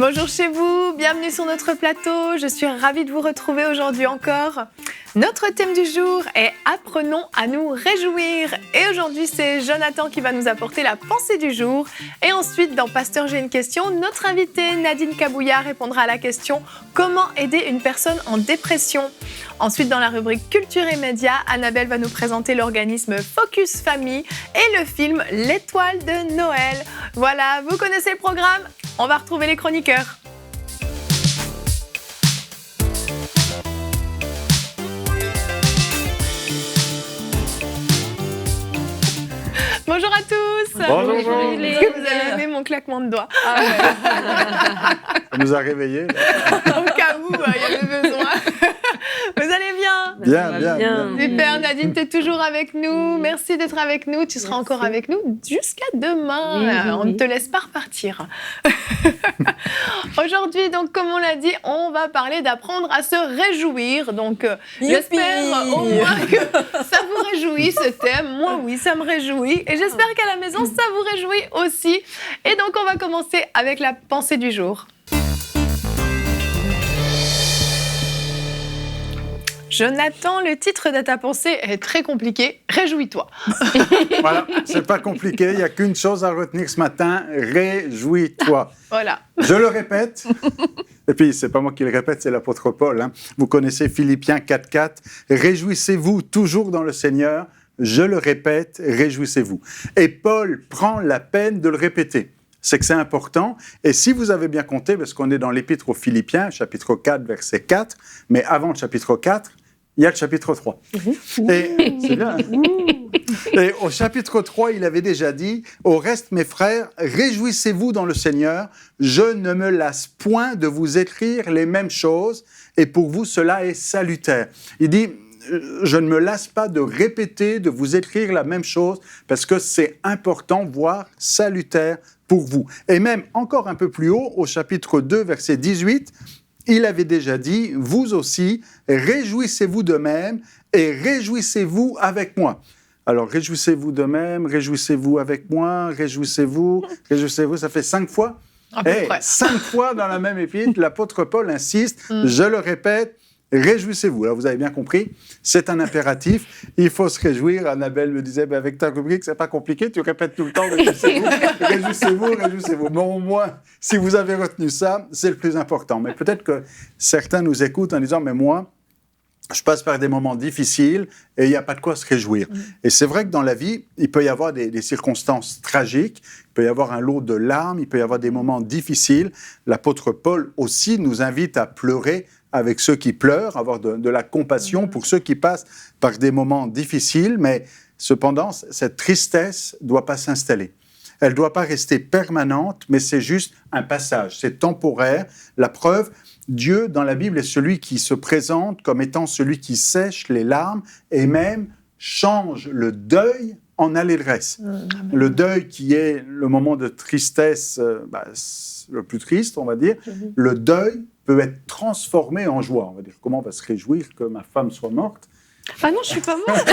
Bonjour chez vous, bienvenue sur notre plateau. Je suis ravie de vous retrouver aujourd'hui encore. Notre thème du jour est « Apprenons à nous réjouir ». Et aujourd'hui, c'est Jonathan qui va nous apporter la pensée du jour. Et ensuite, dans Pasteur, j'ai une question, notre invitée Nadine Kabouya répondra à la question « Comment aider une personne en dépression ?» Ensuite, dans la rubrique Culture et médias, Annabelle va nous présenter l'organisme Focus Famille et le film L'étoile de Noël. Voilà, vous connaissez le programme ? On va retrouver les chroniqueurs. Bonjour à tous. Bonjour. Est-ce que vous avez aimé mon claquement de doigts ? Ça nous a réveillés. Au cas où il y avait besoin. Vous allez bien ? Bien. Super, Nadine, tu es toujours avec nous. Merci d'être avec nous. Tu seras encore avec nous jusqu'à demain. On ne te laisse pas repartir. Aujourd'hui, donc, comme on l'a dit, on va parler d'apprendre à se réjouir. Donc, j'espère au moins que ça vous réjouit ce thème. Moi, oui, ça me réjouit. Et j'espère qu'à la maison, ça vous réjouit aussi. Et donc, on va commencer avec la pensée du jour. Jonathan, le titre de ta pensée est très compliqué. Réjouis-toi. Voilà, c'est pas compliqué. Il n'y a qu'une chose à retenir ce matin. Réjouis-toi. Voilà. Je le répète. Et puis, c'est pas moi qui le répète, c'est l'apôtre Paul. Vous connaissez Philippiens 4.4. Réjouissez-vous toujours dans le Seigneur. Je le répète, réjouissez-vous. Et Paul prend la peine de le répéter. C'est que c'est important. Et si vous avez bien compté, parce qu'on est dans l'Épître aux Philippiens, chapitre 4, verset 4, mais avant le chapitre 4, il y a le chapitre 3. Et c'est bien. Et au chapitre 3, il avait déjà dit « Au reste, mes frères, réjouissez-vous dans le Seigneur. Je ne me lasse point de vous écrire les mêmes choses, et pour vous, cela est salutaire. » Il dit « Je ne me lasse pas de répéter, de vous écrire la même chose, parce que c'est important, voire salutaire pour vous. » Et même encore un peu plus haut, au chapitre 2, verset 18, il avait déjà dit « Vous aussi, réjouissez-vous de même et réjouissez-vous avec moi. » Alors, réjouissez-vous de même, réjouissez-vous avec moi, réjouissez-vous, ça fait 5 fois. À peu près. 5 fois dans la même épître, l'apôtre Paul insiste, je le répète, réjouissez-vous. Alors, vous avez bien compris, c'est un impératif. Il faut se réjouir. Annabelle me disait, avec ta rubrique, c'est pas compliqué, tu répètes tout le temps, réjouissez-vous. Bon, au moins, si vous avez retenu ça, c'est le plus important. Mais peut-être que certains nous écoutent en disant, mais moi, je passe par des moments difficiles et il n'y a pas de quoi se réjouir. Et c'est vrai que dans la vie, il peut y avoir des circonstances tragiques, il peut y avoir un lot de larmes, il peut y avoir des moments difficiles. L'apôtre Paul aussi nous invite à pleurer avec ceux qui pleurent, avoir de la compassion pour ceux qui passent par des moments difficiles, mais cependant, cette tristesse ne doit pas s'installer. Elle ne doit pas rester permanente, mais c'est juste un passage, c'est temporaire. La preuve, Dieu, dans la Bible, est celui qui se présente comme étant celui qui sèche les larmes et même change le deuil en allégresse. Le deuil qui est le moment de tristesse le plus triste, on va dire, le deuil peut être transformé en joie. On va dire, comment on va se réjouir que ma femme soit morte ? Ah non, je suis pas morte.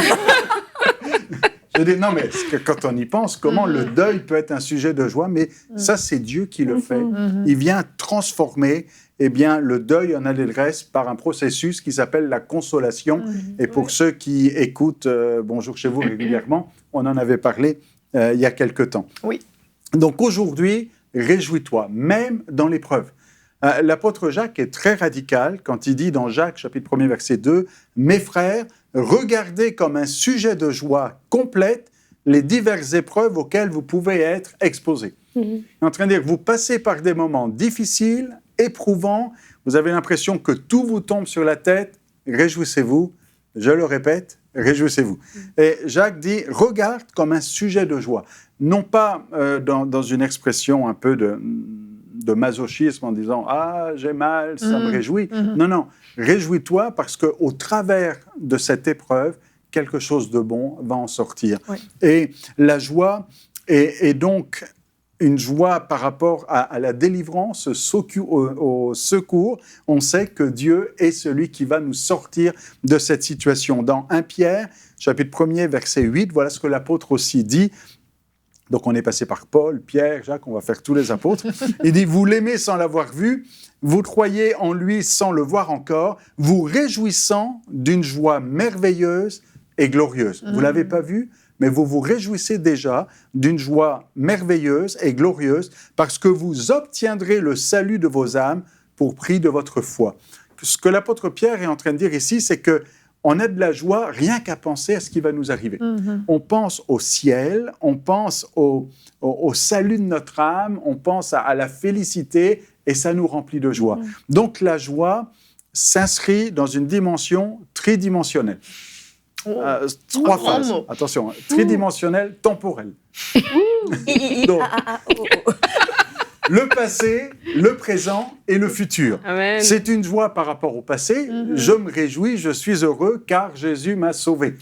Je dis, non, mais quand on y pense, comment le deuil peut être un sujet de joie, mais ça, c'est Dieu qui le fait. Il vient transformer le deuil en allégresse par un processus qui s'appelle la consolation. Et pour ceux qui écoutent Bonjour chez vous régulièrement, on en avait parlé il y a quelque temps. Oui. Donc aujourd'hui, réjouis-toi, même dans l'épreuve. L'apôtre Jacques est très radical quand il dit dans Jacques, chapitre 1er, verset 2, « Mes frères, regardez comme un sujet de joie complète les diverses épreuves auxquelles vous pouvez être exposés. » Il est en train de dire, vous passez par des moments difficiles, éprouvants, vous avez l'impression que tout vous tombe sur la tête, réjouissez-vous, je le répète, réjouissez-vous. Et Jacques dit, regarde comme un sujet de joie, non pas dans une expression un peu de masochisme en disant « Ah, j'ai mal, ça me réjouit ». Non, réjouis-toi parce qu'au travers de cette épreuve, quelque chose de bon va en sortir. Oui. Et la joie est donc une joie par rapport à la délivrance, au secours. On sait que Dieu est celui qui va nous sortir de cette situation. Dans 1 Pierre, chapitre 1er, verset 8, voilà ce que l'apôtre aussi dit. Donc on est passé par Paul, Pierre, Jacques, on va faire tous les apôtres. Il dit, vous l'aimez sans l'avoir vu, vous croyez en lui sans le voir encore, vous réjouissant d'une joie merveilleuse et glorieuse. Vous ne l'avez pas vu, mais vous vous réjouissez déjà d'une joie merveilleuse et glorieuse parce que vous obtiendrez le salut de vos âmes pour prix de votre foi. Ce que l'apôtre Pierre est en train de dire ici, c'est que on a de la joie rien qu'à penser à ce qui va nous arriver. On pense au ciel, on pense au salut de notre âme, on pense à la félicité et ça nous remplit de joie. Donc la joie s'inscrit dans une dimension tridimensionnelle. Trois phases, attention, tridimensionnelle, temporelle. Donc, le passé, le présent et le futur. Amen. C'est une joie par rapport au passé. Je me réjouis, je suis heureux car Jésus m'a sauvé.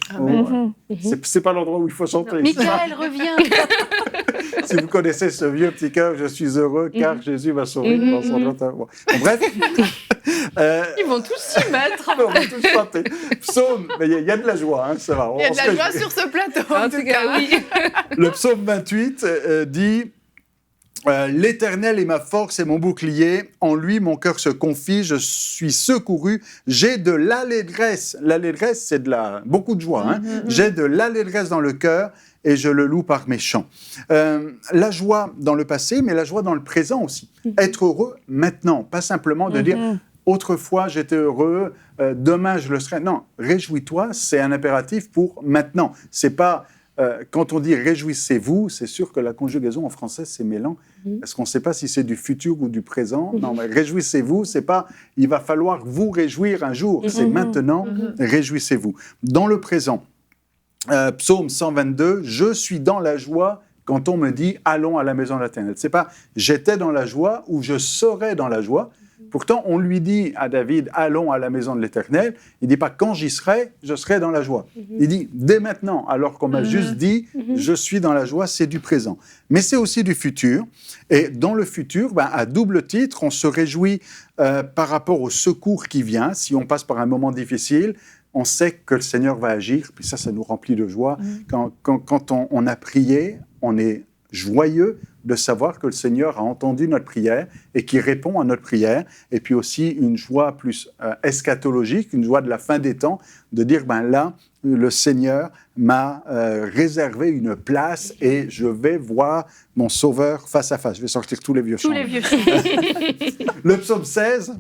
C'est pas l'endroit où il faut chanter. Michael, reviens. Si vous connaissez ce vieux petit cœur, je suis heureux car Jésus m'a sauvé. Dans son nom. Bon, bref. Ils vont tous s'y mettre. On va tous chanter. Psaume, mais il y a de la joie, hein, ça va. Il y a de la joie sur ce plateau. En tout cas, oui. Le psaume 28 dit l'Éternel est ma force et mon bouclier, en lui mon cœur se confie, je suis secouru, j'ai de l'allégresse. L'allégresse, c'est beaucoup de joie. Hein. J'ai de l'allégresse dans le cœur et je le loue par mes chants. La joie dans le passé, mais la joie dans le présent aussi. Être heureux maintenant, pas simplement de dire autrefois j'étais heureux, demain je le serai. Non, réjouis-toi, c'est un impératif pour maintenant. C'est pas quand on dit réjouissez-vous, c'est sûr que la conjugaison en français c'est mêlant, parce qu'on ne sait pas si c'est du futur ou du présent. Non, mais réjouissez-vous, c'est pas il va falloir vous réjouir un jour, c'est maintenant, réjouissez-vous. Dans le présent, psaume 122, je suis dans la joie quand on me dit allons à la maison de l'Éternel. C'est pas j'étais dans la joie ou je serai dans la joie. Pourtant, on lui dit à David, allons à la maison de l'Éternel. Il ne dit pas, quand j'y serai, je serai dans la joie. Il dit, dès maintenant, alors qu'on m'a juste dit, je suis dans la joie, c'est du présent. Mais c'est aussi du futur. Et dans le futur, à double titre, on se réjouit par rapport au secours qui vient. Si on passe par un moment difficile, on sait que le Seigneur va agir. Puis ça nous remplit de joie. Quand on a prié, on est joyeux de savoir que le Seigneur a entendu notre prière et qu'il répond à notre prière. Et puis aussi une joie plus eschatologique, une joie de la fin des temps, de dire, là, le Seigneur m'a réservé une place et je vais voir mon Sauveur face à face. Je vais sortir tous les vieux chants. Tous les vieux chants. Le psaume 16.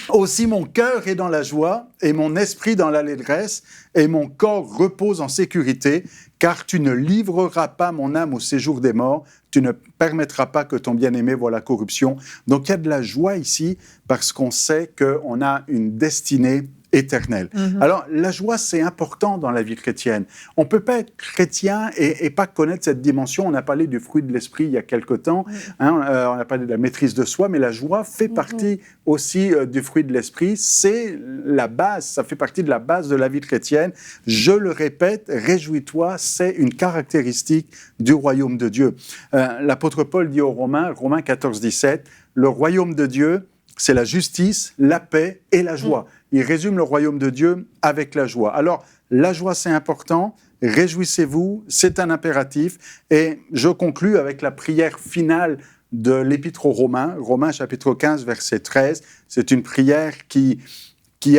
Aussi mon cœur est dans la joie et mon esprit dans l'allégresse et mon corps repose en sécurité, car tu ne livreras pas mon âme au séjour des morts, tu ne permettras pas que ton bien-aimé voie la corruption. Donc il y a de la joie ici parce qu'on sait qu'on a une destinée éternelle. Alors la joie, c'est important dans la vie chrétienne. On ne peut pas être chrétien et pas connaître cette dimension. On a parlé du fruit de l'esprit il y a quelque temps, on a parlé de la maîtrise de soi, mais la joie fait partie aussi du fruit de l'esprit. C'est la base, ça fait partie de la base de la vie chrétienne. Je le répète, réjouis-toi, c'est une caractéristique du royaume de Dieu. L'apôtre Paul dit aux Romains 14, 17, le royaume de Dieu, c'est la justice, la paix et la joie. Il résume le royaume de Dieu avec la joie. Alors, la joie, c'est important. Réjouissez-vous, c'est un impératif. Et je conclus avec la prière finale de l'Épître aux Romains, Romains chapitre 15, verset 13. C'est une prière qui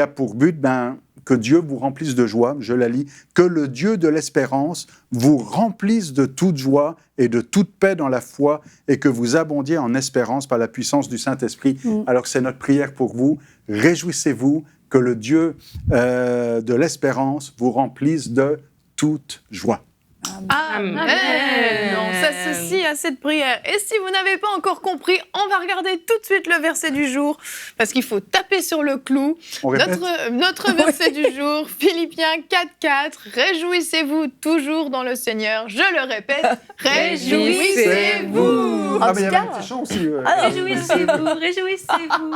a pour but que Dieu vous remplisse de joie. Je la lis. Que le Dieu de l'espérance vous remplisse de toute joie et de toute paix dans la foi et que vous abondiez en espérance par la puissance du Saint-Esprit. Alors c'est notre prière pour vous. Réjouissez-vous, que le Dieu de l'espérance vous remplisse de toute joie. Amen. On s'associe à cette prière. Et si vous n'avez pas encore compris, on va regarder tout de suite le verset du jour, parce qu'il faut taper sur le clou. Notre verset du jour, Philippiens 4.4. Réjouissez-vous toujours dans le Seigneur. Je le répète, réjouissez-vous. Ah, mais il y avait un petit chant aussi. Réjouissez-vous, réjouissez-vous.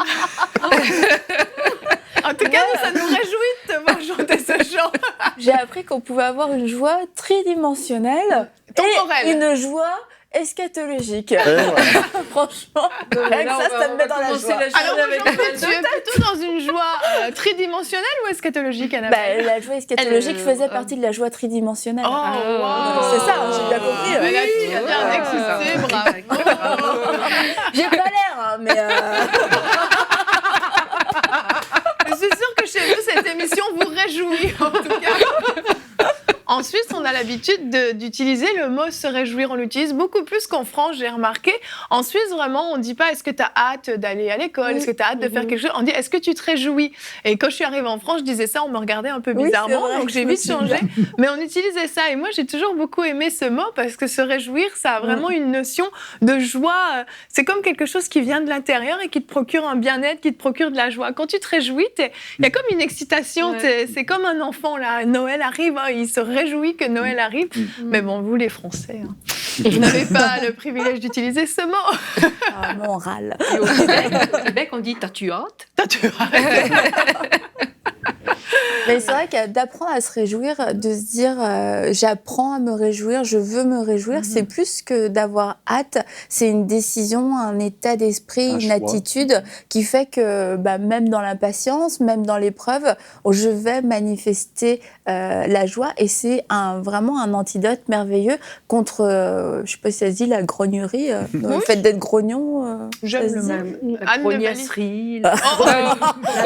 En tout cas, ça nous réjouit de te voir chanter ce chant. J'ai appris qu'on pouvait avoir une joie tridimensionnelle Temporelle. et une joie eschatologique. Et voilà. Franchement, rien que ça me met dans la joie. Alors aujourd'hui, tu es plutôt dans une joie tridimensionnelle ou eschatologique, Annabelle? La joie eschatologique faisait partie de la joie tridimensionnelle. Oh, wow. C'est ça, j'ai bien compris. Mais là, tu as bien écouté, bravo. J'ai pas l'air, hein, mais... Je suis sûre que chez nous, cette émission vous réjouit, en tout cas. En Suisse, on a l'habitude d'utiliser le mot se réjouir. On l'utilise beaucoup plus qu'en France, j'ai remarqué. En Suisse, vraiment, on ne dit pas est-ce que tu as hâte d'aller à l'école, est-ce que tu as hâte de faire quelque chose. On dit est-ce que tu te réjouis. Et quand je suis arrivée en France, je disais ça, on me regardait un peu bizarrement, vrai, donc j'ai vite changé. Mais on utilisait ça. Et moi, j'ai toujours beaucoup aimé ce mot parce que se réjouir, ça a vraiment une notion de joie. C'est comme quelque chose qui vient de l'intérieur et qui te procure un bien-être, qui te procure de la joie. Quand tu te réjouis, il y a comme une excitation. C'est comme un enfant, là. Noël arrive, il se réjouit que Noël arrive. Mais bon, vous les Français, vous n'avez pas le privilège d'utiliser ce mot. Ah, mon râle. Et au Québec, on dit t'as-tu hâte? Mais c'est vrai que d'apprendre à se réjouir, de se dire j'apprends à me réjouir, je veux me réjouir, c'est plus que d'avoir hâte. C'est une décision, un état d'esprit, une attitude qui fait que même dans l'impatience, même dans l'épreuve, je vais manifester la joie. Et c'est vraiment un antidote merveilleux contre, je ne sais pas si ça se dit, la grognerie, le fait d'être grognon. J'aime le mot. La grognasserie, la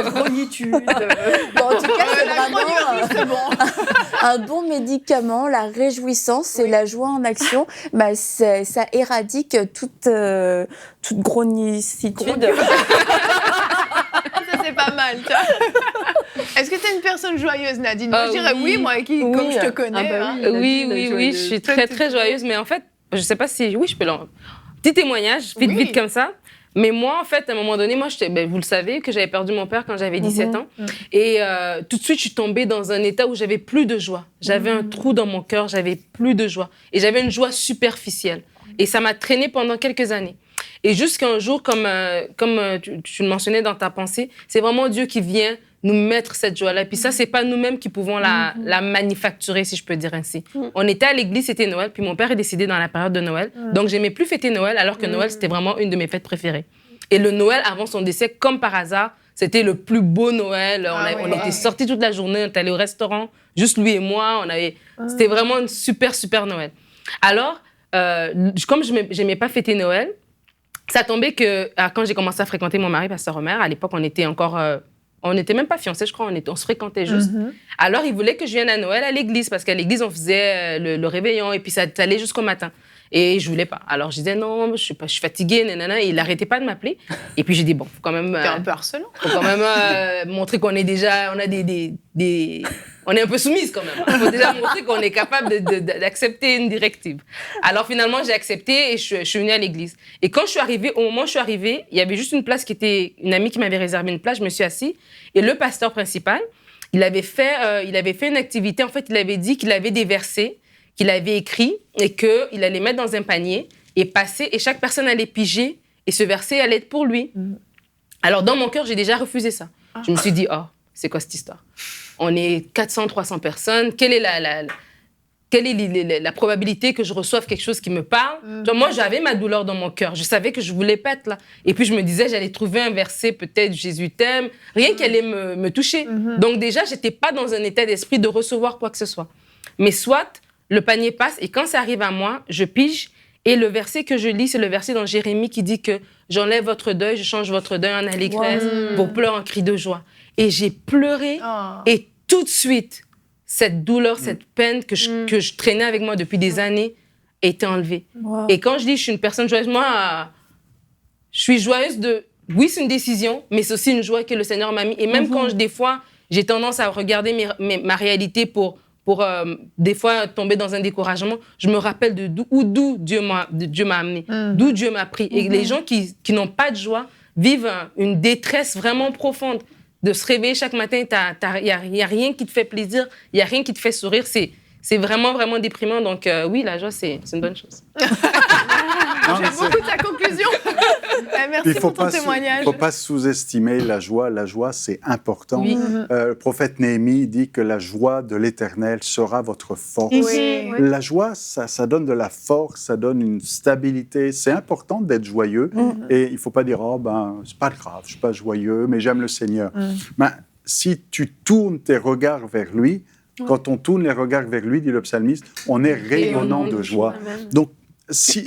grognitude. Bon, en tout cas, c'est c'est bon. un bon médicament, la réjouissance et la joie en action. Ça éradique toute grognicitude. Ça, c'est pas mal, ça. Est-ce que tu es une personne joyeuse, Nadine? Moi, je dirais oui, moi, comme je te connais. Oui, je suis très, très joyeuse. Mais en fait, je sais pas si... Oui, je peux Petit témoignage, vite comme ça. Mais moi, en fait, à un moment donné, vous le savez, que j'avais perdu mon père quand j'avais 17 ans. Et tout de suite, je suis tombée dans un état où j'avais plus de joie. J'avais un trou dans mon cœur, j'avais plus de joie. Et j'avais une joie superficielle. Et ça m'a traînée pendant quelques années. Et jusqu'à un jour, comme tu le mentionnais dans ta pensée, c'est vraiment Dieu qui vient nous mettre cette joie-là. Puis ça, c'est pas nous-mêmes qui pouvons la manufacturer, si je peux dire ainsi. On était à l'église, c'était Noël, puis mon père est décédé dans la période de Noël. Donc, j'aimais plus fêter Noël, alors que Noël, c'était vraiment une de mes fêtes préférées. Et le Noël, avant son décès, comme par hasard, c'était le plus beau Noël. On était sortis toute la journée, on était allés au restaurant, juste lui et moi. C'était vraiment un super, super Noël. Alors, comme je n'aimais pas fêter Noël, ça tombait que quand j'ai commencé à fréquenter mon mari, Pasteur Omer, à l'époque, on était encore... on n'était même pas fiancés, je crois, on se fréquentait juste. Alors, il voulait que je vienne à Noël à l'église, parce qu'à l'église, on faisait le réveillon, et puis ça allait jusqu'au matin. Et je voulais pas. Alors, je disais, non, je suis fatiguée, nanana, et il n'arrêtait pas de m'appeler. Et puis, j'ai dit, bon, faut quand même... T'es un peu harcelant. Faut quand même montrer qu'on est déjà... On a on est un peu soumise, quand même. Il faut déjà montrer qu'on est capable d'accepter une directive. Alors, finalement, j'ai accepté et je suis venue à l'église. Et quand je suis arrivée, au moment où je suis arrivée, il y avait juste une place qui était... Une amie qui m'avait réservé une place, je me suis assise. Et le pasteur principal, il avait fait une activité. En fait, il avait dit qu'il avait des versets qu'il avait écrits et qu'il allait mettre dans un panier et passer. Et chaque personne allait piger et ce verset allait être pour lui. Alors, dans mon cœur, j'ai déjà refusé ça. Je me suis dit, oh, c'est quoi cette histoire? On est 400, 300 personnes. Quelle est la probabilité que je reçoive quelque chose qui me parle? Genre, moi, j'avais ma douleur dans mon cœur. Je savais que je voulais pas être là. Et puis, je me disais, j'allais trouver un verset, peut-être, Jésus t'aime, rien qui allait me toucher. Donc, déjà, j'étais pas dans un état d'esprit de recevoir quoi que ce soit. Mais soit, le panier passe et quand ça arrive à moi, je pige. Et le verset que je lis, c'est le verset dans Jérémie qui dit que j'enlève votre deuil, je change votre deuil en allégresse, pour pleurer en cri de joie. Et j'ai pleuré et tout de suite, cette douleur, cette peine que je traînais avec moi depuis des années était enlevée. Et quand je dis que je suis une personne joyeuse, moi, je suis joyeuse de... Oui, c'est une décision, mais c'est aussi une joie que le Seigneur m'a mis. Et même quand, des fois, j'ai tendance à regarder ma réalité pour des fois tomber dans un découragement, je me rappelle d'où Dieu m'a amené, d'où Dieu m'a pris. Et les gens qui n'ont pas de joie vivent une détresse vraiment profonde. De se réveiller chaque matin, il n'y a rien qui te fait plaisir, il n'y a rien qui te fait sourire. C'est vraiment, vraiment déprimant. Donc oui, la joie, c'est une bonne chose. Non, mais J'aime beaucoup ta conclusion. Merci il pour ton témoignage. ne faut pas sous-estimer la joie. La joie, c'est important. Oui. Le prophète Néhémie dit que la joie de l'Éternel sera votre force. Oui. La joie, ça donne de la force, ça donne une stabilité. C'est important d'être joyeux. Et il ne faut pas dire, oh ben, c'est pas grave, je ne suis pas joyeux, mais j'aime le Seigneur. Ben, si tu tournes tes regards vers lui, quand on tourne les regards vers lui, dit le psalmiste, on est rayonnant de joie. Donc, si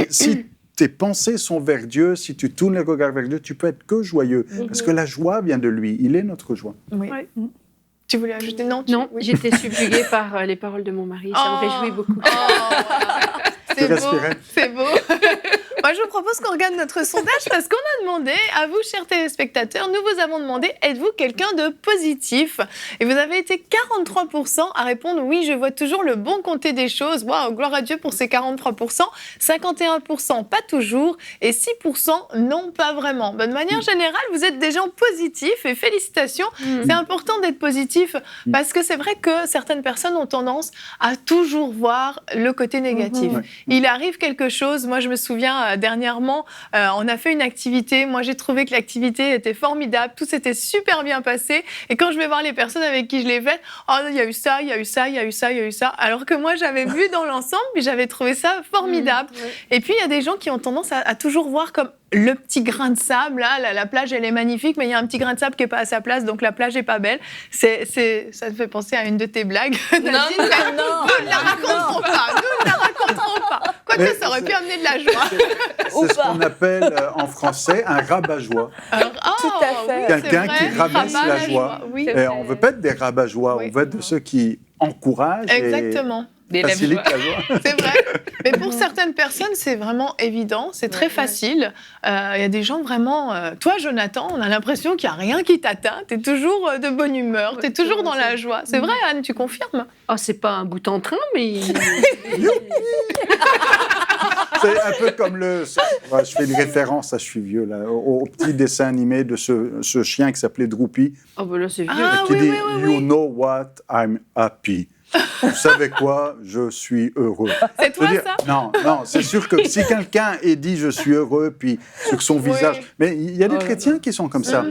tes pensées sont vers Dieu, si tu tournes les regards vers Dieu, tu peux être que joyeux. Parce que la joie vient de lui. Il est notre joie. Oui. Ouais. Tu voulais ajouter non? Non, Oui. j'étais subjuguée par les paroles de mon mari. Ça me réjouit beaucoup. C'est beau, respirais. c'est beau. Moi, je vous propose qu'on regarde notre sondage parce qu'on a demandé à vous, chers téléspectateurs, nous vous avons demandé, êtes-vous quelqu'un de positif? Et vous avez été 43% à répondre oui, je vois toujours le bon côté des choses. Waouh, gloire à Dieu pour ces 43%. 51% pas toujours et 6% non, pas vraiment. De manière générale, vous êtes des gens positifs et félicitations. C'est important d'être positif parce que c'est vrai que certaines personnes ont tendance à toujours voir le côté négatif. Il arrive quelque chose, moi je me souviens dernièrement, on a fait une activité, moi j'ai trouvé que l'activité était formidable, tout s'était super bien passé et quand je vais voir les personnes avec qui je l'ai faite, oh il y a eu ça, il y a eu ça, il y a eu ça, il y a eu ça, alors que moi j'avais vu dans l'ensemble puis j'avais trouvé ça formidable. Et puis il y a des gens qui ont tendance à toujours voir comme le petit grain de sable, là, la plage elle est magnifique, mais il y a un petit grain de sable qui n'est pas à sa place, donc la plage n'est pas belle. Ça te fait penser à une de tes blagues. Nadine, non, nous ne la raconterons pas, nous ne la raconterons pas. Quoique ça aurait pu amener de la joie. C'est ce qu'on appelle en français un rabat-joie. Tout à fait. Oui, Quelqu'un c'est vrai, qui rabaisse rabat la joie. Oui, Et on ne veut pas être des rabat-joie, Oui. on veut être de ceux qui encouragent exactement. et facilitent la joie. C'est vrai. Mais pour certaines personnes, c'est vraiment évident, c'est très facile. Il y a des gens vraiment... toi, Jonathan, on a l'impression qu'il n'y a rien qui t'atteint. Tu es toujours de bonne humeur, tu es toujours dans la joie. C'est vrai, Anne, tu confirmes? Oh, c'est pas un bout en train, mais. C'est un peu comme ouais, je fais une référence, je suis vieux, là, au petit dessin animé de ce chien qui s'appelait Droopy, Oh, ben là, c'est vieux. Ah, qui oui, dit oui, oui, oui. You know what, I'm happy. Vous savez quoi? Je suis heureux. C'est toi, Je veux dire, ça? Non, c'est sûr que si quelqu'un est dit je suis heureux, puis sur son visage. Mais il y a des chrétiens qui sont comme ça,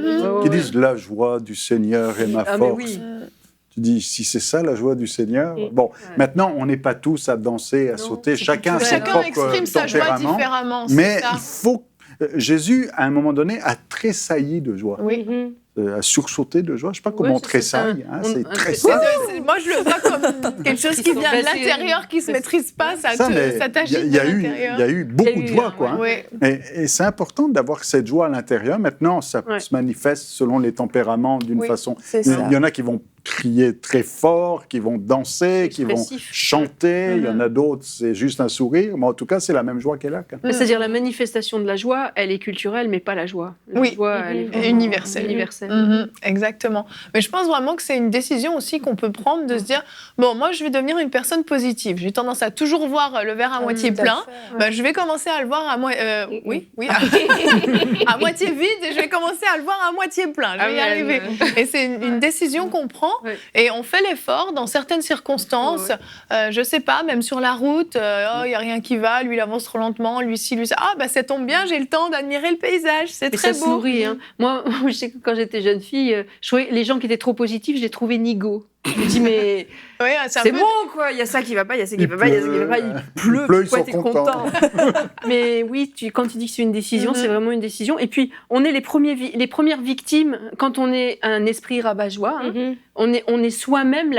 qui disent la joie du Seigneur est ma Ah, mais force. oui. Tu dis, si c'est ça la joie du Seigneur. Bon, maintenant, on n'est pas tous à danser, à sauter. Chacun a son Chacun propre exprime sa joie tempérament. différemment, c'est Mais ça. il faut. Jésus, à un moment donné, a tressailli de joie. Oui. A sursauté de joie. Je ne sais pas comment on c'est tressaille. ça. C'est Un tressaille. Moi, je le vois comme quelque chose qui vient de l'intérieur, qui ne se maîtrise pas, ça t'agite de Il y a l'intérieur. eu beaucoup de joie, quoi. Oui. Et c'est important d'avoir cette joie à l'intérieur. Maintenant, ça se manifeste selon les tempéraments d'une façon. C'est ça. Il y en a qui vont crier très fort, qui vont danser, qui vont Expressif. chanter. Il y en a d'autres, c'est juste un sourire. Mais en tout cas, c'est la même joie qu'elle a. C'est-à-dire la manifestation de la joie, elle est culturelle, mais pas la joie. La Oui. joie, elle est vraiment Universelle. universelle. Exactement. Mais je pense vraiment que c'est une décision aussi qu'on peut prendre de se dire, bon, moi, je vais devenir une personne positive. J'ai tendance à toujours voir le verre à moitié Tout à plein. fait. Bah, je vais commencer à le voir à à moitié vide et je vais commencer à le voir à moitié plein. Je vais y arriver. Et c'est une décision qu'on prend et on fait l'effort dans certaines circonstances. Je sais pas, même sur la route, il n'y a rien qui va, lui il avance trop lentement, lui ci, lui ça. Ah, bah ça tombe bien, j'ai le temps d'admirer le paysage, c'est Et très ça se beau. nourrit. Hein. Moi, je sais que quand j'étais jeune fille, je trouvais les gens qui étaient trop positifs, je les trouvais nigauds. Je me dis, mais Ouais, un c'est peu- bon, quoi. Il y a ça qui va pas, il y a ça qui va pas, il y a ça qui va pas. Il pleut, pleut, ils pourquoi sont t'es contents. content? Mais oui, quand tu dis que c'est une décision, c'est vraiment une décision. Et puis, on est les premières victimes quand on est un esprit rabat-joie. Hein. On est soi-même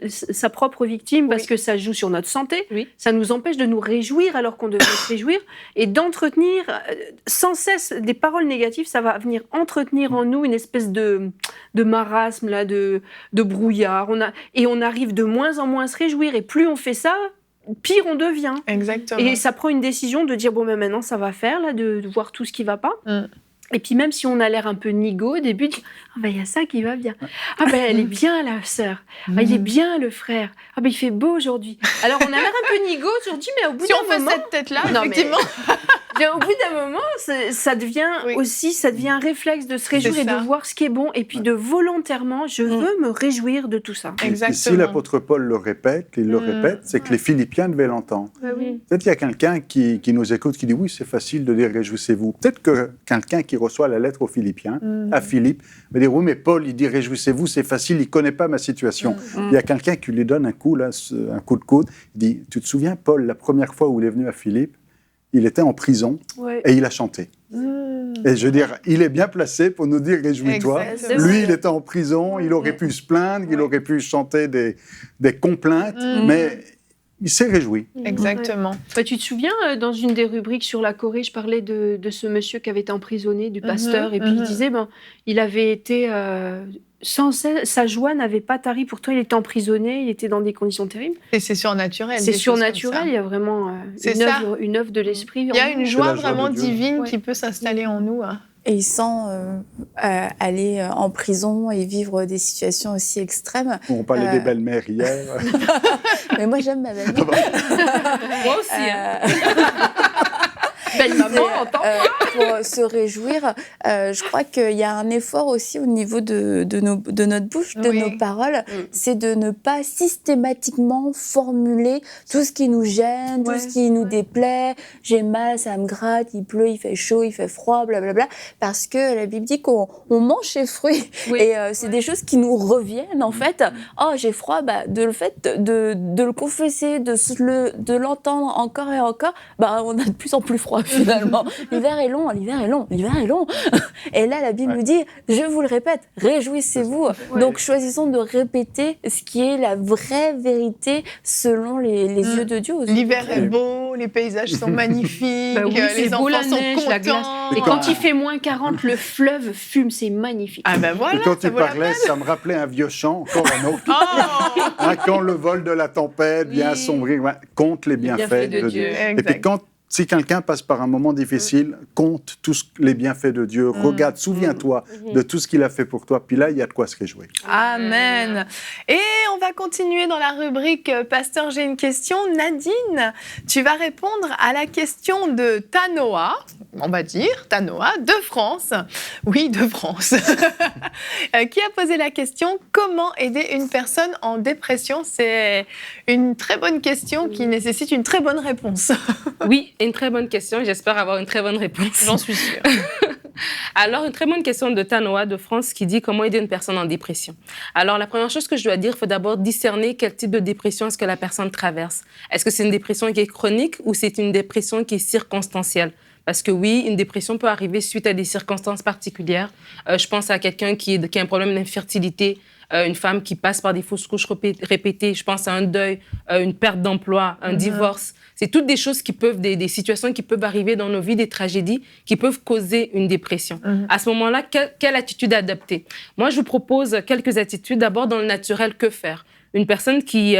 sa propre victime parce que ça joue sur notre santé. Oui. Ça nous empêche de nous réjouir alors qu'on devrait se réjouir. Et d'entretenir sans cesse des paroles négatives, ça va venir entretenir en nous une espèce de marasme, là, de brouillard. Et on arrive de moins en moins à se réjouir. Et plus on fait ça, pire on devient. Exactement. Et ça prend une décision de dire, bon, mais maintenant, ça va faire, là, de voir tout ce qui va pas. Et puis même si on a l'air un peu nigaud au début, ah ben il y a ça qui va bien. Ah ben elle est bien la sœur. Ah, il est bien le frère. Ah ben il fait beau aujourd'hui. Alors on a l'air un peu nigaud aujourd'hui, mais au bout Si d'un on fait moment, cette tête-là, Non, mais- effectivement. Au bout d'un moment, ça devient un réflexe de se réjouir C'est et ça. de voir ce qui est bon, et puis de volontairement, je veux me réjouir de tout ça. Exactement. Et si l'apôtre Paul le répète, c'est que les Philippiens devaient l'entendre. Oui. Peut-être qu'il y a quelqu'un qui nous écoute qui dit oui, c'est facile de dire réjouissez-vous. Peut-être que quelqu'un qui reçoit la lettre aux Philippiens, à Philippe, va dire oui, mais Paul, il dit réjouissez-vous, c'est facile, il ne connaît pas ma situation. Il y a quelqu'un qui lui donne un coup de coude. Il dit tu te souviens, Paul, la première fois où il est venu à Philippe, il était en prison et il a chanté. Et je veux dire, il est bien placé pour nous dire réjouis-toi. Exactement. Lui, il était en prison, il aurait pu se plaindre, il aurait pu chanter des complaintes, mais il s'est réjoui. Exactement. Bah, tu te souviens, dans une des rubriques sur la Corée, je parlais de ce monsieur qui avait été emprisonné, du pasteur, et puis il disait, il avait été... sa joie n'avait pas tari. Pourtant, il était emprisonné, il était dans des conditions terribles. Et c'est surnaturel. C'est des choses comme surnaturel, ça. il y a vraiment C'est ça. une œuvre de l'esprit. Il y a une joie la joie vraiment de Dieu. divine Ouais. qui peut s'installer en nous. Hein. Et il sent aller en prison et vivre des situations aussi extrêmes. On parlait des belles-mères hier. Mais moi, j'aime ma belle-mère. Moi aussi. hein. Belle maman, entends. Pour se réjouir, je crois qu'il y a un effort aussi au niveau de notre bouche, de Oui. nos paroles, c'est de ne pas systématiquement formuler tout ce qui nous gêne, tout ce qui nous déplaît. J'ai mal, ça me gratte, il pleut, il fait chaud, il fait froid, blablabla. Parce que la Bible dit qu'on mange ses fruits. Oui. Et c'est des choses qui nous reviennent, en fait. Oh, j'ai froid, de le confesser, de l'entendre encore et encore, on a de plus en plus froid, finalement. L'hiver est long, l'hiver est long, l'hiver est long. Et là, la Bible nous dit, je vous le répète, réjouissez-vous. Donc, choisissons de répéter ce qui est la vraie vérité selon les yeux de Dieu. L'hiver est beau, les paysages sont magnifiques, Bah oui, les c'est beau, enfants la sont neige, la glace. contents. Et quand il fait moins 40, le fleuve fume, c'est magnifique. Ah ben voilà, Et quand ça tu vaut la parlais, ça me rappelait un vieux chant, encore un autre. Oh Hein, quand le vol de la tempête vient assombrir, compte les bienfaits de Dieu. Et puis si quelqu'un passe par un moment difficile, compte tous les bienfaits de Dieu, regarde, souviens-toi de tout ce qu'il a fait pour toi, puis là, il y a de quoi se réjouir. Amen. Et on va continuer dans la rubrique Pasteur, j'ai une question. Nadine, tu vas répondre à la question de Tanoa, on va dire, Tanoa, de France. Oui, de France. Qui a posé la question « Comment aider une personne en dépression ?» C'est une très bonne question qui nécessite une très bonne réponse. Oui, une très bonne question. J'espère avoir une très bonne réponse. J'en suis sûre. Alors, une très bonne question de Tanoa de France qui dit comment aider une personne en dépression. Alors, la première chose que je dois dire, il faut d'abord discerner quel type de dépression est-ce que la personne traverse. Est-ce que c'est une dépression qui est chronique ou c'est une dépression qui est circonstancielle? Parce que oui, une dépression peut arriver suite à des circonstances particulières. Je pense à quelqu'un qui a un problème d'infertilité, une femme qui passe par des fausses couches répétées. Je pense à un deuil, une perte d'emploi, un divorce. C'est toutes des choses qui peuvent, des situations qui peuvent arriver dans nos vies, des tragédies qui peuvent causer une dépression. À ce moment-là, quelle attitude adopter? Moi, je vous propose quelques attitudes. D'abord, dans le naturel, que faire? Une personne qui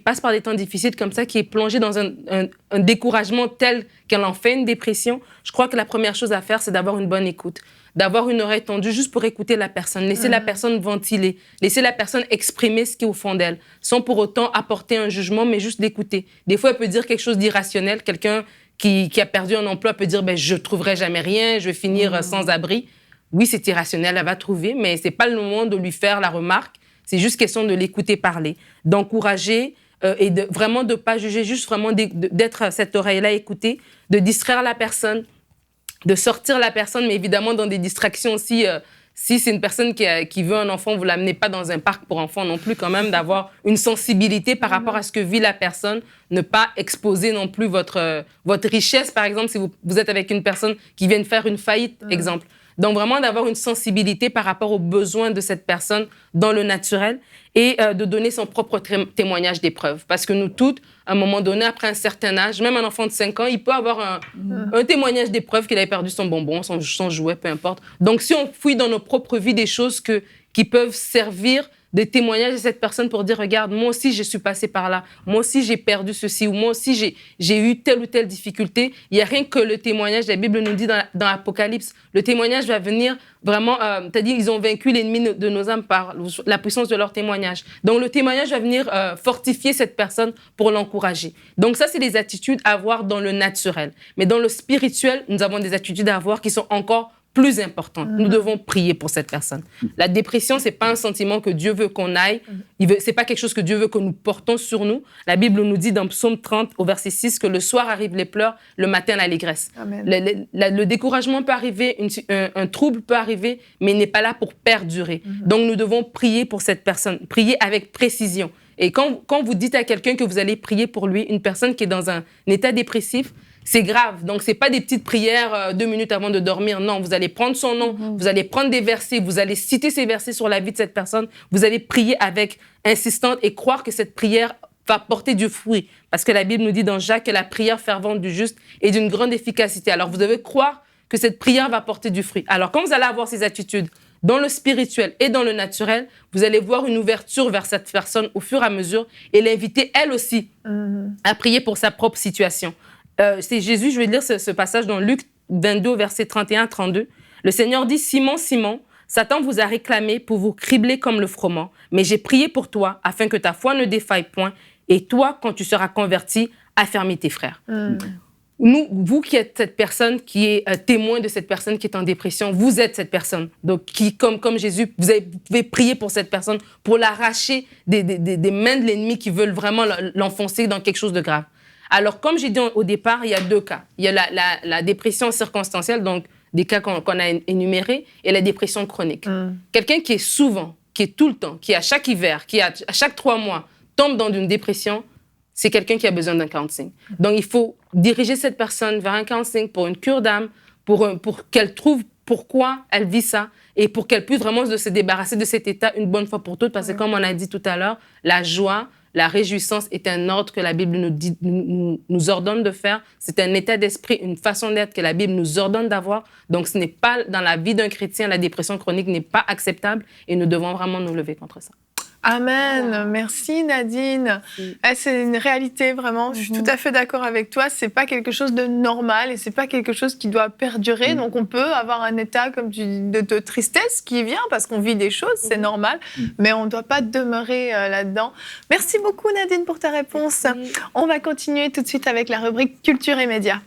passe par des temps difficiles comme ça, qui est plongée dans un découragement tel qu'elle en fait une dépression, je crois que la première chose à faire, c'est d'avoir une bonne écoute, d'avoir une oreille tendue juste pour écouter la personne, laisser la personne ventiler, laisser la personne exprimer ce qui est au fond d'elle, sans pour autant apporter un jugement, mais juste l'écouter. Des fois, elle peut dire quelque chose d'irrationnel. Quelqu'un qui a perdu un emploi peut dire « je ne trouverai jamais rien, je vais finir sans abri ». Oui, c'est irrationnel, elle va trouver, mais ce n'est pas le moment de lui faire la remarque. C'est juste question de l'écouter parler, d'encourager et vraiment de ne pas juger, juste vraiment d'être cette oreille-là à écouter, de distraire la personne, de sortir la personne, mais évidemment dans des distractions aussi. Si c'est une personne qui veut un enfant, vous ne l'amenez pas dans un parc pour enfants non plus, quand même, d'avoir une sensibilité par rapport à ce que vit la personne, ne pas exposer non plus votre richesse, par exemple, si vous êtes avec une personne qui vient de faire une faillite, exemple. Donc, vraiment d'avoir une sensibilité par rapport aux besoins de cette personne dans le naturel et de donner son propre témoignage d'épreuve. Parce que nous toutes, à un moment donné, après un certain âge, même un enfant de 5 ans, il peut avoir un témoignage d'épreuve qu'il avait perdu son bonbon, son jouet, peu importe. Donc, si on fouille dans nos propres vies des choses qui peuvent servir des témoignages de cette personne pour dire, regarde, moi aussi, je suis passé par là. Moi aussi, j'ai perdu ceci. Ou moi aussi, j'ai eu telle ou telle difficulté. Il n'y a rien que le témoignage. La Bible nous dit dans l'Apocalypse, le témoignage va venir vraiment, c'est-à-dire ils ont vaincu l'ennemi de nos âmes par la puissance de leur témoignage. Donc, le témoignage va venir fortifier cette personne pour l'encourager. Donc, ça, c'est des attitudes à avoir dans le naturel. Mais dans le spirituel, nous avons des attitudes à avoir qui sont encore plus importante. Nous devons prier pour cette personne. La dépression, c'est pas un sentiment que Dieu veut qu'on aille. C'est pas quelque chose que Dieu veut que nous portons sur nous. La Bible nous dit dans Psaume 30, au verset 6, que le soir arrivent les pleurs, le matin l'allégresse. Le découragement peut arriver, un trouble peut arriver, mais il n'est pas là pour perdurer. Donc, nous devons prier pour cette personne, prier avec précision. Et quand vous dites à quelqu'un que vous allez prier pour lui, une personne qui est dans un état dépressif, c'est grave. Donc, ce n'est pas des petites prières 2 minutes avant de dormir. Non, vous allez prendre son nom, vous allez prendre des versets, vous allez citer ces versets sur la vie de cette personne. Vous allez prier avec insistance et croire que cette prière va porter du fruit. Parce que la Bible nous dit dans Jacques que la prière fervente du juste est d'une grande efficacité. Alors, vous devez croire que cette prière va porter du fruit. Alors, quand vous allez avoir ces attitudes dans le spirituel et dans le naturel, vous allez voir une ouverture vers cette personne au fur et à mesure et l'inviter, elle aussi, à prier pour sa propre situation. C'est Jésus, je vais lire ce passage dans Luc 22, verset 31-32. Le Seigneur dit, « Simon, Simon, Satan vous a réclamé pour vous cribler comme le froment, mais j'ai prié pour toi afin que ta foi ne défaille point, et toi, quand tu seras converti, affermis tes frères. » Vous qui êtes cette personne qui est témoin de cette personne qui est en dépression, vous êtes cette personne. Donc, qui, comme Jésus, vous pouvez prier pour cette personne, pour l'arracher des mains de l'ennemi qui veulent vraiment l'enfoncer dans quelque chose de grave. Alors, comme j'ai dit au départ, il y a 2 cas. Il y a la dépression circonstancielle, donc des cas qu'on a énumérés, et la dépression chronique. Quelqu'un qui est souvent, qui est tout le temps, qui à chaque hiver, qui à chaque 3 mois, tombe dans une dépression, c'est quelqu'un qui a besoin d'un counseling. Donc, il faut diriger cette personne vers un counseling pour une cure d'âme, pour qu'elle trouve pourquoi elle vit ça et pour qu'elle puisse vraiment se débarrasser de cet état une bonne fois pour toutes. Parce que, comme on a dit tout à l'heure, la joie, la réjouissance est un ordre que la Bible nous ordonne de faire. C'est un état d'esprit, une façon d'être que la Bible nous ordonne d'avoir. Donc, ce n'est pas dans la vie d'un chrétien, la dépression chronique n'est pas acceptable et nous devons vraiment nous lever contre ça. Amen. Merci Nadine. C'est une réalité vraiment. Je suis tout à fait d'accord avec toi. C'est pas quelque chose de normal et c'est pas quelque chose qui doit perdurer. Donc on peut avoir un état comme tu dis, de tristesse qui vient parce qu'on vit des choses, c'est normal, mais on ne doit pas demeurer là-dedans. Merci beaucoup Nadine pour ta réponse. On va continuer tout de suite avec la rubrique Culture et Médias.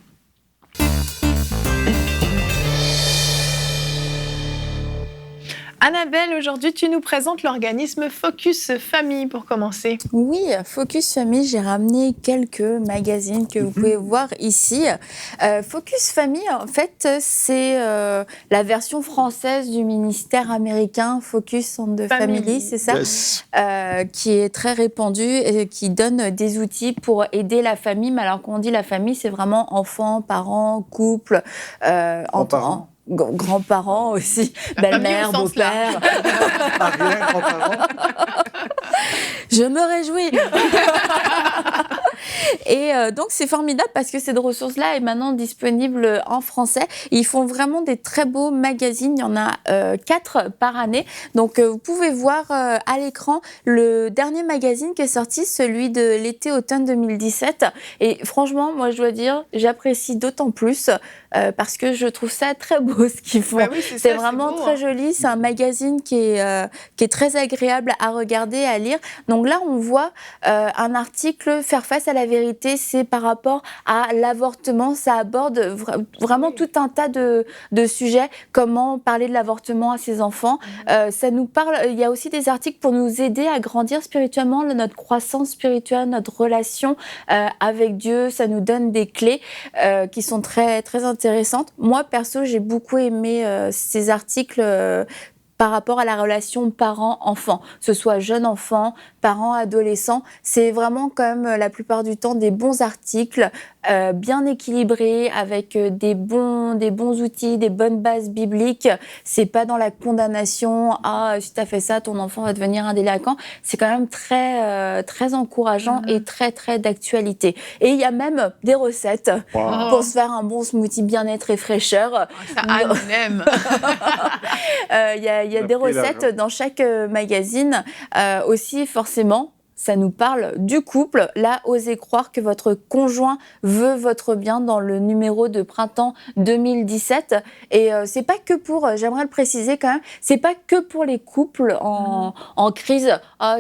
Annabelle, aujourd'hui, tu nous présentes l'organisme Focus Famille pour commencer. Oui, Focus Famille, j'ai ramené quelques magazines que vous pouvez voir ici. Focus Famille, en fait, c'est la version française du ministère américain Focus on the Family, c'est ça, yes. Qui est très répandu et qui donne des outils pour aider la famille. Mais alors, quand on dit la famille, c'est vraiment enfants, parents, couple, grands-parents. Grands-parents aussi, belle-mère, beau-père. Arrière-grands-parents. Je me réjouis. Et donc, c'est formidable parce que cette ressource-là est maintenant disponible en français. Ils font vraiment des très beaux magazines. Il y en a 4 par année. Donc, vous pouvez voir à l'écran le dernier magazine qui est sorti, celui de l'été-automne 2017. Et franchement, moi, je dois dire, j'apprécie d'autant plus parce que je trouve ça très beau ce qu'ils font. Bah oui, c'est vraiment beau, très joli. C'est un magazine qui est très agréable à regarder, à lire. Donc là, on voit un article « Faire face à la vérité », c'est par rapport à l'avortement. Ça aborde vraiment tout un tas de sujets. Comment parler de l'avortement à ses enfants. Ça nous parle. Il y a aussi des articles pour nous aider à grandir spirituellement, notre croissance spirituelle, notre relation avec Dieu. Ça nous donne des clés qui sont très, très intéressantes. Moi, perso, j'ai beaucoup aimé ces articles par rapport à la relation parent-enfant, que ce soit jeune enfant, parent-adolescent. C'est vraiment quand même la plupart du temps des bons articles, bien équilibrés, avec des bons outils, des bonnes bases bibliques. C'est pas dans la condamnation, si tu as fait ça, ton enfant va devenir un délinquant. C'est quand même très, très encourageant et très, très d'actualité. Et il y a même des recettes pour se faire un bon smoothie bien-être et fraîcheur. Ça, Anne aime. Il y a des recettes dans chaque magazine. Aussi, forcément, ça nous parle du couple. Là, osez croire que votre conjoint veut votre bien dans le numéro de printemps 2017. Et c'est pas que pour, j'aimerais le préciser quand même, c'est pas que pour les couples en crise. Ah,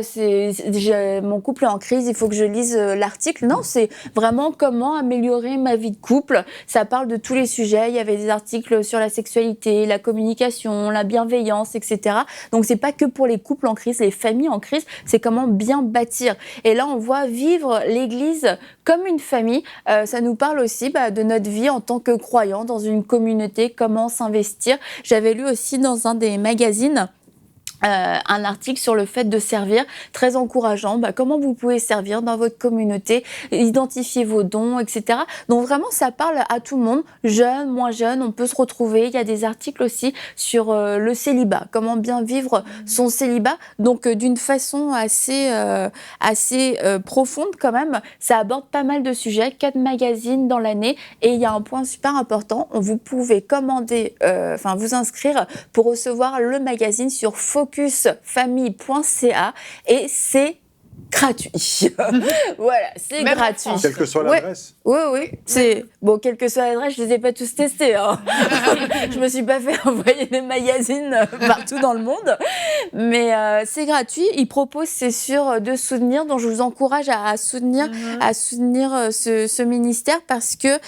mon couple est en crise, il faut que je lise l'article. Non, c'est vraiment comment améliorer ma vie de couple. Ça parle de tous les sujets. Il y avait des articles sur la sexualité, la communication, la bienveillance, etc. Donc, c'est pas que pour les couples en crise, les familles en crise. C'est comment bien bâtir. Et là, on voit vivre l'Église comme une famille. Ça nous parle aussi de notre vie en tant que croyants dans une communauté, comment s'investir. J'avais lu aussi dans un des magazines un article sur le fait de servir, très encourageant, comment vous pouvez servir dans votre communauté, identifier vos dons, etc. Donc vraiment, ça parle à tout le monde, jeune, moins jeune, on peut se retrouver. Il y a des articles aussi sur le célibat, comment bien vivre son célibat. Donc d'une façon assez profonde quand même, ça aborde pas mal de sujets, 4 magazines dans l'année. Et il y a un point super important, vous pouvez commander, vous inscrire pour recevoir le magazine sur focusfamille.ca et c'est gratuit. Voilà, c'est Même gratuit. Quelle que soit l'adresse. Oui. Quelle que soit l'adresse, je les ai pas tous testés. Hein. Je me suis pas fait envoyer des magazines partout dans le monde. Mais c'est gratuit. Ils proposent, c'est sûr, de soutenir. Donc je vous encourage à soutenir ce ministère parce que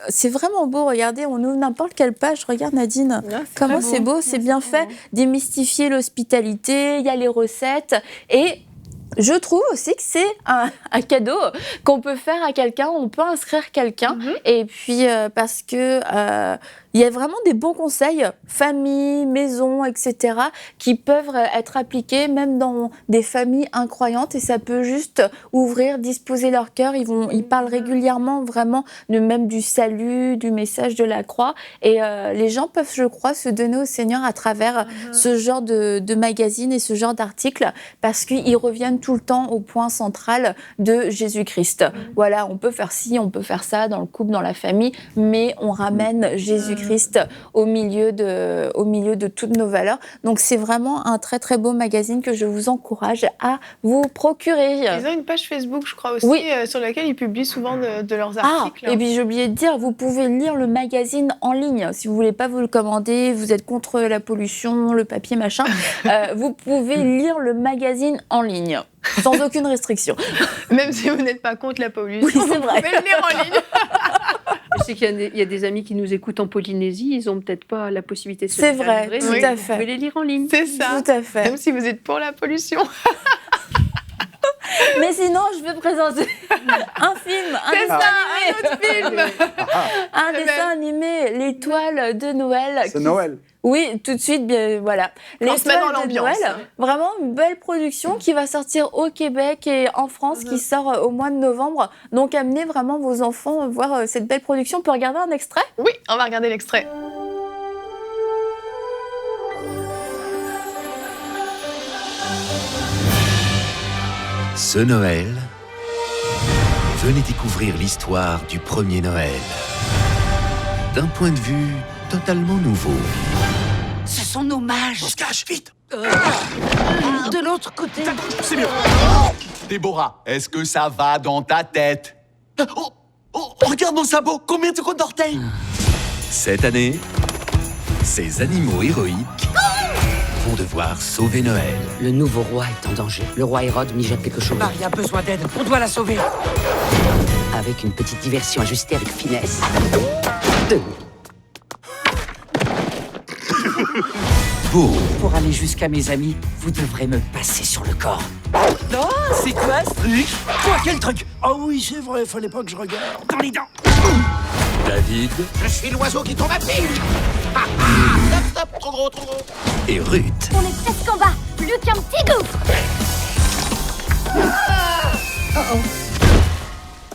c'est vraiment beau. Regardez, on ouvre n'importe quelle page. Regarde Nadine, comment c'est beau, c'est bien fait. Démystifier l'hospitalité, il y a les recettes et je trouve aussi que c'est un cadeau qu'on peut faire à quelqu'un, on peut inscrire quelqu'un, et puis parce que il y a vraiment des bons conseils, famille, maison, etc., qui peuvent être appliqués même dans des familles incroyantes, et ça peut juste ouvrir, disposer leur cœur. Ils parlent régulièrement vraiment même du salut, du message de la croix, et les gens peuvent, je crois, se donner au Seigneur à travers ce genre de magazines et ce genre d'articles, parce qu'ils reviennent tout le temps au point central de Jésus-Christ. Voilà, on peut faire ci, on peut faire ça dans le couple, dans la famille, mais on ramène Jésus-Christ au milieu de toutes nos valeurs. Donc c'est vraiment un très très beau magazine que je vous encourage à vous procurer. Ils ont une page Facebook, je crois aussi, sur laquelle ils publient souvent de leurs articles. Et puis j'ai oublié de dire, vous pouvez lire le magazine en ligne. Si vous voulez pas vous le commander, vous êtes contre la pollution, le papier, machin, vous pouvez lire le magazine en ligne. Sans aucune restriction. Même si vous n'êtes pas contre la pollution, oui, c'est vrai. vous pouvez le lire en ligne. Je sais qu'il y a des amis qui nous écoutent en Polynésie, ils n'ont peut-être pas la possibilité de se C'est faire vrai, livrer, tout mais à vous fait. pouvez les lire en ligne. C'est ça. Tout à fait. Même si vous êtes pour la pollution. Mais sinon, je vais présenter un film, C'est ça, un autre film. un dessin animé, L'Étoile de Noël. C'est Noël. Oui, tout de suite, bien, voilà. On se met dans L'Étoile de l'ambiance. Noël, vraiment une belle production qui va sortir au Québec et en France, qui sort au mois de novembre. Donc, amenez vraiment vos enfants voir cette belle production. On peut regarder un extrait ? Oui, on va regarder l'extrait. Ce Noël, venez découvrir l'histoire du premier Noël. D'un point de vue totalement nouveau. Ce sont nos mages. On se cache, vite. De l'autre côté. C'est mieux. Déborah, est-ce que ça va dans ta tête? Regarde mon sabot, combien de secondes d'orteils? Cette année, ces animaux héroïques vont devoir sauver Noël. Le nouveau roi est en danger. Le roi Hérode mijote quelque chose. Marie a besoin d'aide. On doit la sauver. Avec une petite diversion ajustée avec finesse. Beau, Pour aller jusqu'à mes amis, vous devrez me passer sur le corps. Non, c'est quoi ce truc? Quoi, quel truc? Oh oui, c'est vrai, fallait pas que je regarde. Dans les dents. David Je suis l'oiseau qui tombe à pic. Stop, trop gros, trop gros. et Ruth. On est presque en bas, plus qu'un petit gouffre.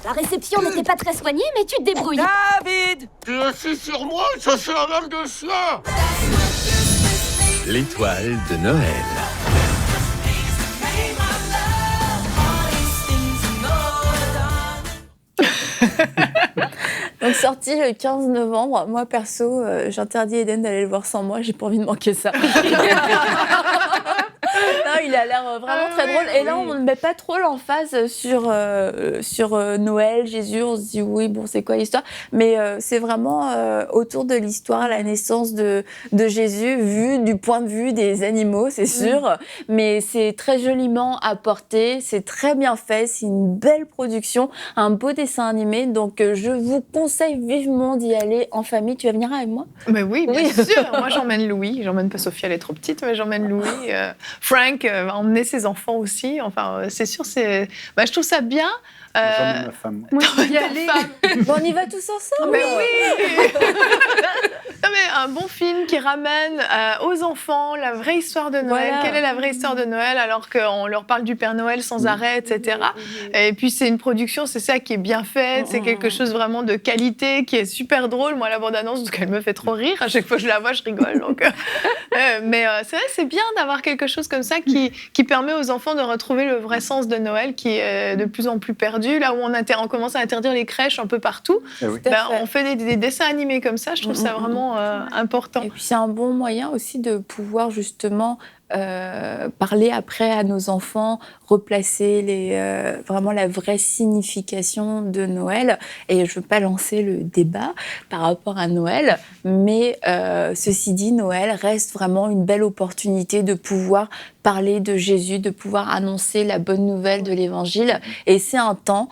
La réception n'était pas très soignée, mais tu te débrouilles. David! Tu es assis sur moi, ça c'est un homme de chien. L'étoile de Noël. Donc sorti le 15 novembre. Moi, perso, j'interdis Eden d'aller le voir sans moi. J'ai pas envie de manquer ça. Non, il a l'air vraiment très drôle. Et là, on ne met pas trop l'emphase sur Noël, Jésus. On se dit, oui, bon, c'est quoi l'histoire? Mais c'est vraiment autour de l'histoire, la naissance de Jésus, vu du point de vue des animaux, c'est sûr. Mais c'est très joliment apporté, c'est très bien fait, c'est une belle production, un beau dessin animé. Donc, je vous conseille vivement d'y aller en famille. Tu vas venir avec moi? Mais oui, bien sûr. Moi, j'emmène Louis. J'emmène pas Sophie, elle est trop petite, mais j'emmène Louis. Frank va emmener ses enfants aussi. Enfin, c'est sûr, je trouve ça bien. J'emmène ma femme. Moi, je veux y aller. Bon, on y va tous ensemble. Mais oui. Non, mais un bon film qui ramène aux enfants la vraie histoire de Noël. Voilà. Quelle est la vraie histoire de Noël alors qu'on leur parle du Père Noël sans arrêt, etc. Et puis c'est une production, c'est ça qui est bien faite, c'est quelque chose vraiment de qualité, qui est super drôle. Moi, la bande-annonce, parce qu'elle me fait trop rire. À chaque fois que je la vois, je rigole. Donc, mais c'est vrai, c'est bien d'avoir quelque chose comme ça qui permet aux enfants de retrouver le vrai sens de Noël, qui est de plus en plus perdu. Là où on commence à interdire les crèches un peu partout, on fait des dessins animés comme ça. Je trouve ça vraiment important. Et puis c'est un bon moyen aussi de pouvoir justement parler après à nos enfants, replacer vraiment la vraie signification de Noël. Et je ne veux pas lancer le débat par rapport à Noël, mais ceci dit, Noël reste vraiment une belle opportunité de pouvoir parler de Jésus, de pouvoir annoncer la bonne nouvelle de l'Évangile. Et c'est un temps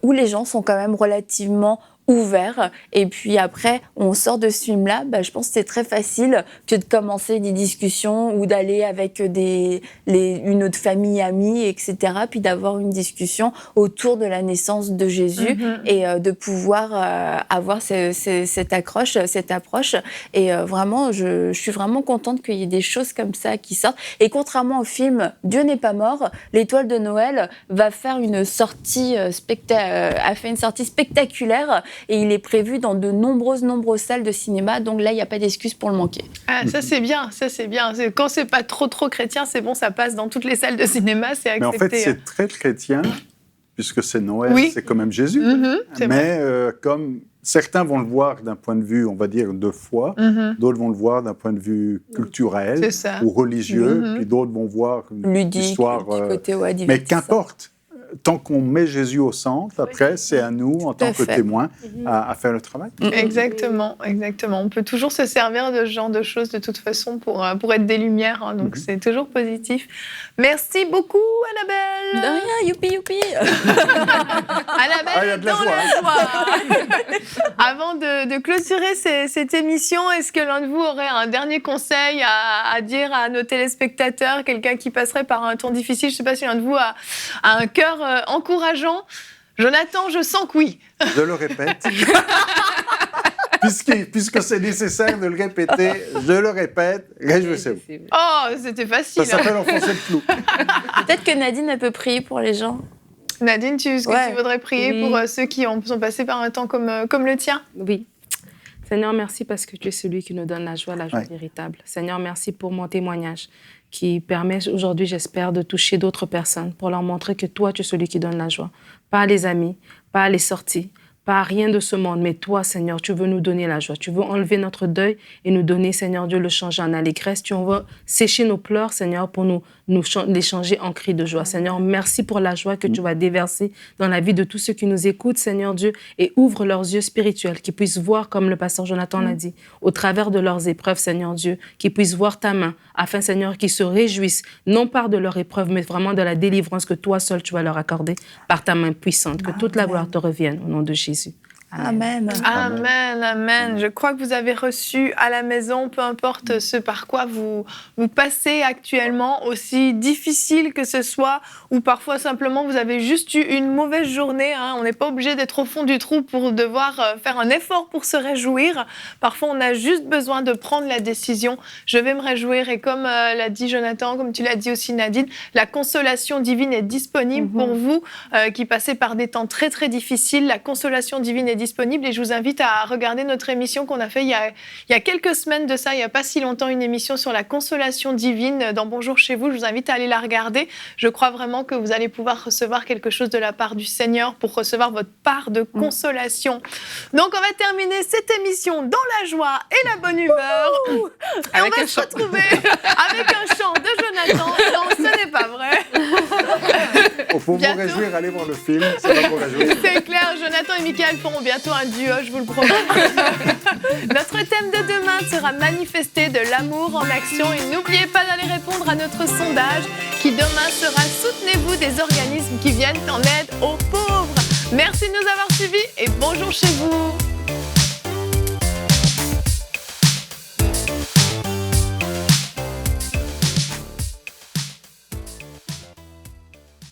où les gens sont quand même relativement ouverts. Et puis après, on sort de ce film-là, je pense que c'est très facile que de commencer des discussions ou d'aller avec une autre famille, amis, etc. Puis d'avoir une discussion autour de la naissance de Jésus et de pouvoir avoir cette approche. Et vraiment, je suis vraiment contente qu'il y ait des choses comme ça qui sortent. Et contrairement au film Dieu n'est pas mort, l'Étoile de Noël va faire une sortie a fait une sortie spectaculaire. Et il est prévu dans de nombreuses salles de cinéma. Donc là, il n'y a pas d'excuse pour le manquer. Ah, ça, c'est bien. Quand c'est pas trop chrétien, c'est bon, ça passe dans toutes les salles de cinéma, c'est accepté. Mais en fait, c'est très chrétien, puisque c'est Noël, c'est quand même Jésus. Mais comme certains vont le voir d'un point de vue, on va dire, de foi, d'autres vont le voir d'un point de vue culturel ou religieux, puis d'autres vont voir une histoire... côté, mais qu'importe. Tant qu'on met Jésus au centre, après, c'est à nous, en tant que témoins, à faire le travail. Exactement. On peut toujours se servir de ce genre de choses, de toute façon, pour être des lumières. Donc, c'est toujours positif. Merci beaucoup, Annabelle. De rien, youpi. Annabelle est dans la joie. Avant de clôturer cette émission, est-ce que l'un de vous aurait un dernier conseil à dire à nos téléspectateurs, quelqu'un qui passerait par un temps difficile? Je ne sais pas si l'un de vous a un cœur encourageant. Jonathan, je sens que oui. Je le répète. Puisque c'est nécessaire de le répéter, je le répète, réjouissez-vous. Oh, c'était facile. Ça s'appelle enfoncer le clou. Peut-être que Nadine, elle peut prier pour les gens. Nadine, est-ce que tu voudrais prier pour ceux qui sont passés par un temps comme le tien? Oui. Seigneur, merci parce que tu es celui qui nous donne la joie véritable. Seigneur, merci pour mon témoignage qui permet aujourd'hui, j'espère, de toucher d'autres personnes pour leur montrer que toi, tu es celui qui donne la joie. Pas les amis, pas les sorties, pas rien de ce monde, mais toi, Seigneur, tu veux nous donner la joie. Tu veux enlever notre deuil et nous donner, Seigneur Dieu, le changer en allégresse. Tu veux sécher nos pleurs, Seigneur, pour nous les changer en cris de joie. Seigneur, merci pour la joie que tu vas déverser dans la vie de tous ceux qui nous écoutent, Seigneur Dieu, et ouvre leurs yeux spirituels, qu'ils puissent voir, comme le pasteur Jonathan l'a dit, au travers de leurs épreuves, Seigneur Dieu, qu'ils puissent voir ta main, afin, Seigneur, qu'ils se réjouissent, non pas de leur épreuve, mais vraiment de la délivrance que toi seul tu vas leur accorder par ta main puissante. Que toute la gloire te revienne au nom de Jésus. Amen. Amen. Je crois que vous avez reçu à la maison, peu importe ce par quoi vous passez actuellement, aussi difficile que ce soit, ou parfois simplement vous avez juste eu une mauvaise journée. On n'est pas obligé d'être au fond du trou pour devoir faire un effort pour se réjouir. Parfois, on a juste besoin de prendre la décision. Je vais me réjouir. Et comme l'a dit Jonathan, comme tu l'as dit aussi Nadine, la consolation divine est disponible pour vous qui passez par des temps très, très difficiles. La consolation divine est disponible et je vous invite à regarder notre émission qu'on a fait il y a quelques semaines de ça, il n'y a pas si longtemps, une émission sur la consolation divine dans Bonjour chez vous. Je vous invite à aller la regarder. Je crois vraiment que vous allez pouvoir recevoir quelque chose de la part du Seigneur pour recevoir votre part de consolation. Donc, on va terminer cette émission dans la joie et la bonne humeur. Et Avec on va un se chant. retrouver avec un chant de Jonathan. Non, ce n'est pas vrai. Pour vous Bientôt. réjouir, allez voir le film, ça va vous réjouir. C'est clair, Jonathan et Michael feront bientôt un duo, je vous le promets. Notre thème de demain sera manifester de l'amour en action. Et n'oubliez pas d'aller répondre à notre sondage qui demain sera soutenez-vous des organismes qui viennent en aide aux pauvres. Merci de nous avoir suivis et bonjour chez vous.